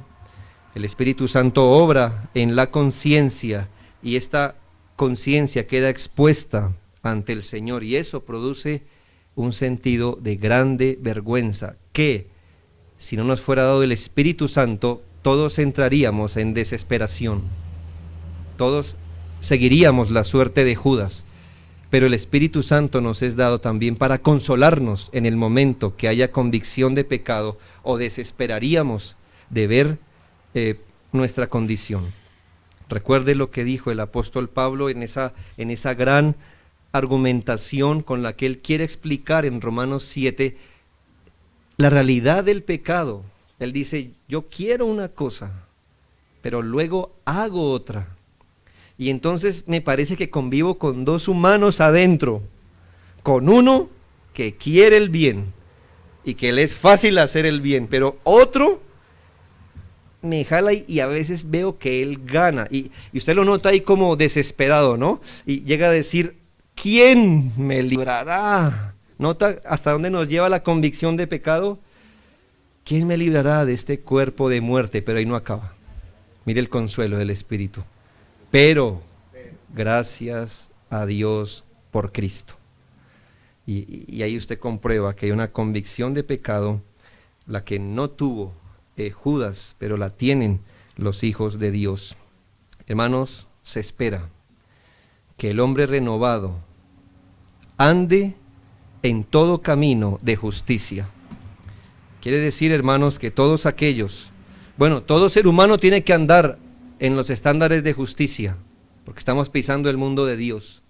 el Espíritu Santo obra en la conciencia y esta conciencia queda expuesta ante el Señor y eso produce un sentido de grande vergüenza, que si no nos fuera dado el Espíritu Santo, todos entraríamos en desesperación, todos seguiríamos la suerte de Judas, pero el Espíritu Santo nos es dado también para consolarnos en el momento que haya convicción de pecado o desesperaríamos de ver nuestra condición. Recuerde lo que dijo el apóstol Pablo en esa gran argumentación con la que él quiere explicar en Romanos 7 la realidad del pecado. Él dice, yo quiero una cosa, pero luego hago otra. Y entonces me parece que convivo con dos humanos adentro, con uno que quiere el bien y que le es fácil hacer el bien, pero otro me jala y a veces veo que él gana. Y usted lo nota ahí como desesperado, ¿no? Y llega a decir, ¿quién me librará? ¿Nota hasta dónde nos lleva la convicción de pecado? ¿Quién me librará de este cuerpo de muerte? Pero ahí no acaba. Mire el consuelo del Espíritu. Pero, gracias a Dios por Cristo. Y ahí usted comprueba que hay una convicción de pecado, la que no tuvo Judas, pero la tienen los hijos de Dios. Hermanos, se espera que el hombre renovado ande en todo camino de justicia. Quiere decir, hermanos, que todos aquellos, todo ser humano tiene que andar en los estándares de justicia, porque estamos pisando el mundo de Dios.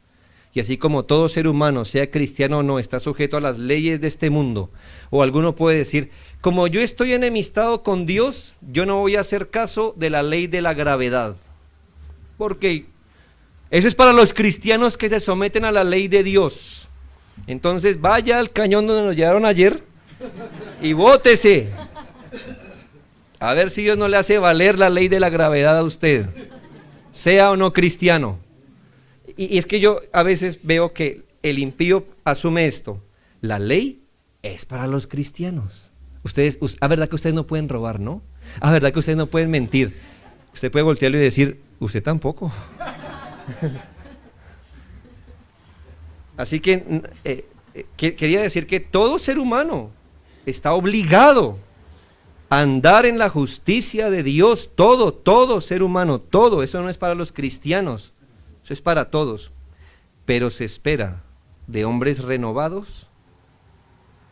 Y así como todo ser humano, sea cristiano o no, está sujeto a las leyes de este mundo, o alguno puede decir, como yo estoy enemistado con Dios, yo no voy a hacer caso de la ley de la gravedad, porque eso es para los cristianos que se someten a la ley de Dios. Entonces vaya al cañón donde nos llevaron ayer y bótese, a ver si Dios no le hace valer la ley de la gravedad a usted, sea o no cristiano. Y es que yo a veces veo que el impío asume esto, la ley es para los cristianos. ¿Verdad que ustedes no pueden robar, no? ¿Verdad que ustedes no pueden mentir? Usted puede voltearlo y decir, usted tampoco. Así que quería decir que todo ser humano está obligado a andar en la justicia de Dios, todo ser humano, todo, eso no es para los cristianos, eso es para todos, pero se espera de hombres renovados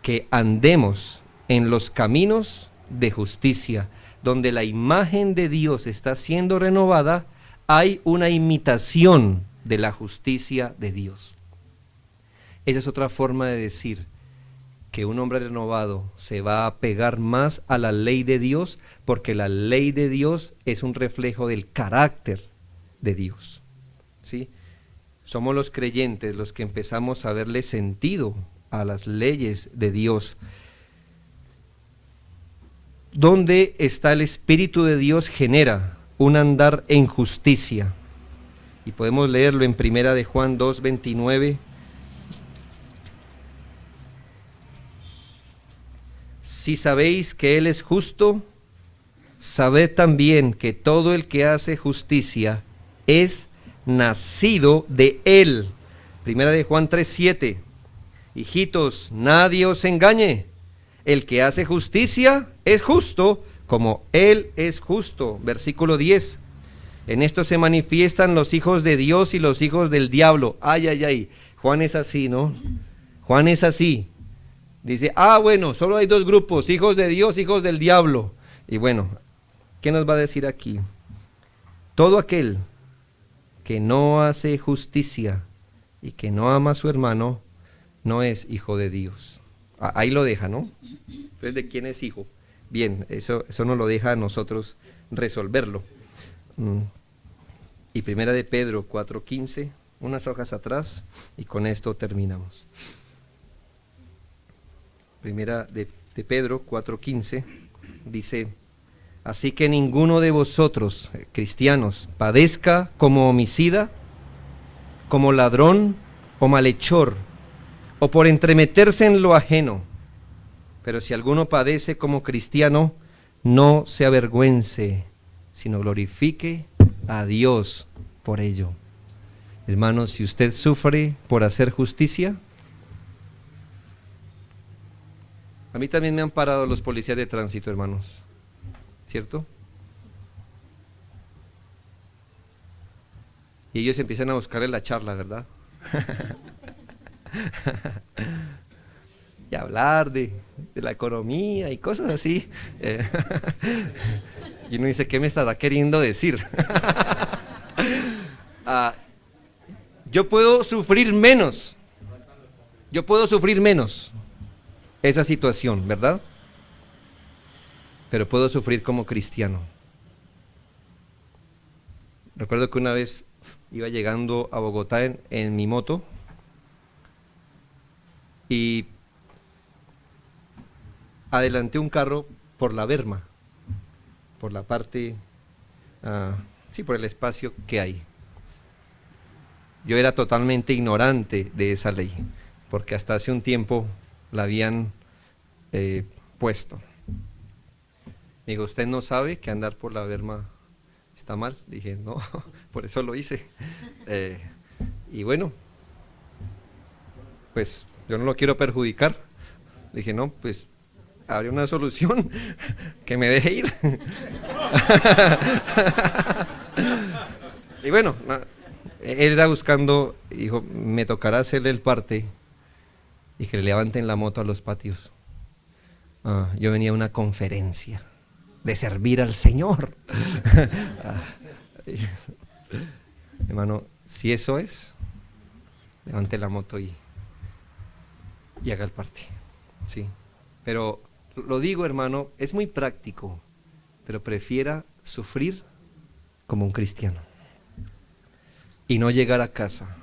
que andemos en los caminos de justicia, donde la imagen de Dios está siendo renovada, hay una imitación de la justicia de Dios. Esa es otra forma de decir que un hombre renovado se va a pegar más a la ley de Dios, porque la ley de Dios es un reflejo del carácter de Dios, ¿sí? Somos los creyentes los que empezamos a verle sentido a las leyes de Dios. Donde está el Espíritu de Dios genera un andar en justicia. Y podemos leerlo en Primera de Juan 2:29. Si sabéis que Él es justo, sabed también que todo el que hace justicia es nacido de Él. Primera de Juan 3:7. Hijitos, nadie os engañe. El que hace justicia es justo, como Él es justo. Versículo 10. En esto se manifiestan los hijos de Dios y los hijos del diablo. Ay. Juan es así, ¿no? Juan es así. Dice, solo hay dos grupos, hijos de Dios, hijos del diablo. Y bueno, ¿qué nos va a decir aquí? Todo aquel que no hace justicia y que no ama a su hermano, no es hijo de Dios. Ahí lo deja, ¿no? Entonces, ¿de quién es hijo? Bien, eso nos lo deja a nosotros resolverlo. Y Primera de Pedro 4:15, unas hojas atrás, y con esto terminamos. Primera de Pedro 4:15 dice, así que ninguno de vosotros, cristianos, padezca como homicida, como ladrón o malhechor, o por entremeterse en lo ajeno. Pero si alguno padece como cristiano, no se avergüence, sino glorifique a Dios por ello. Hermanos, si usted sufre por hacer justicia, A mí también me han parado los policías de tránsito, hermanos, ¿cierto? Y ellos empiezan a buscarle la charla, ¿verdad? Y hablar de la economía y cosas así. Y uno dice, ¿qué me estará queriendo decir? Yo puedo sufrir menos. Yo puedo sufrir menos esa situación, ¿verdad? Pero puedo sufrir como cristiano. Recuerdo que una vez iba llegando a Bogotá en mi moto y adelanté un carro por la berma, por la parte, sí, por el espacio que hay. Yo era totalmente ignorante de esa ley, porque hasta hace un tiempo la habían puesto. Me dijo, ¿usted no sabe que andar por la berma está mal? Dije, no, por eso lo hice. Y bueno, pues yo no lo quiero perjudicar. Dije, no, pues habría una solución, que me deje ir. Y bueno, él era buscando, dijo, me tocará hacerle el parte y que le levanten la moto a los patios. Yo venía a una conferencia de servir al Señor. Hermano, si eso es, levante la moto y haga el parte. Sí. Pero lo digo, hermano, es muy práctico, pero prefiera sufrir como un cristiano y no llegar a casa,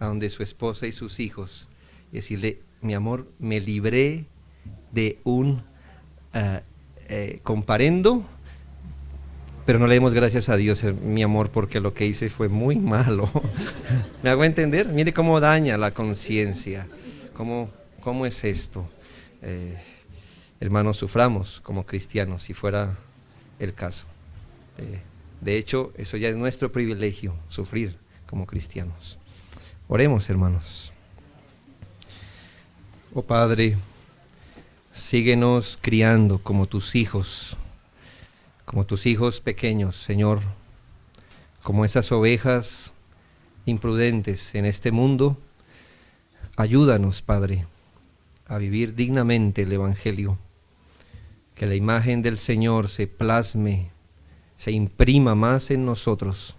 a donde su esposa y sus hijos, y decirle, mi amor, me libré de un comparendo, pero no le demos gracias a Dios, mi amor, porque lo que hice fue muy malo. ¿Me hago entender? Mire cómo daña la conciencia, cómo es esto. Hermanos, suframos como cristianos, si fuera el caso. De hecho, eso ya es nuestro privilegio, sufrir como cristianos. Oremos, hermanos. Oh Padre, síguenos criando como tus hijos pequeños, Señor, como esas ovejas imprudentes en este mundo. Ayúdanos, Padre, a vivir dignamente el Evangelio, que la imagen del Señor se plasme, se imprima más en nosotros,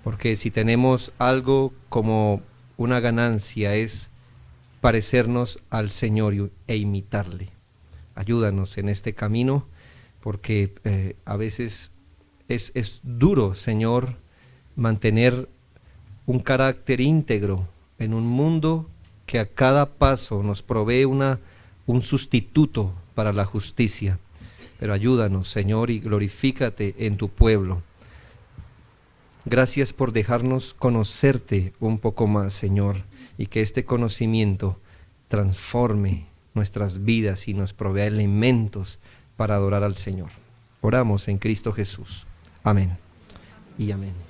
porque si tenemos algo como una ganancia es parecernos al Señor e imitarle. Ayúdanos en este camino, porque a veces es duro, Señor, mantener un carácter íntegro en un mundo que a cada paso nos provee un sustituto para la justicia. Pero ayúdanos, Señor, y glorifícate en tu pueblo. Gracias por dejarnos conocerte un poco más, Señor, y que este conocimiento transforme nuestras vidas y nos provea elementos para adorar al Señor. Oramos en Cristo Jesús. Amén y amén.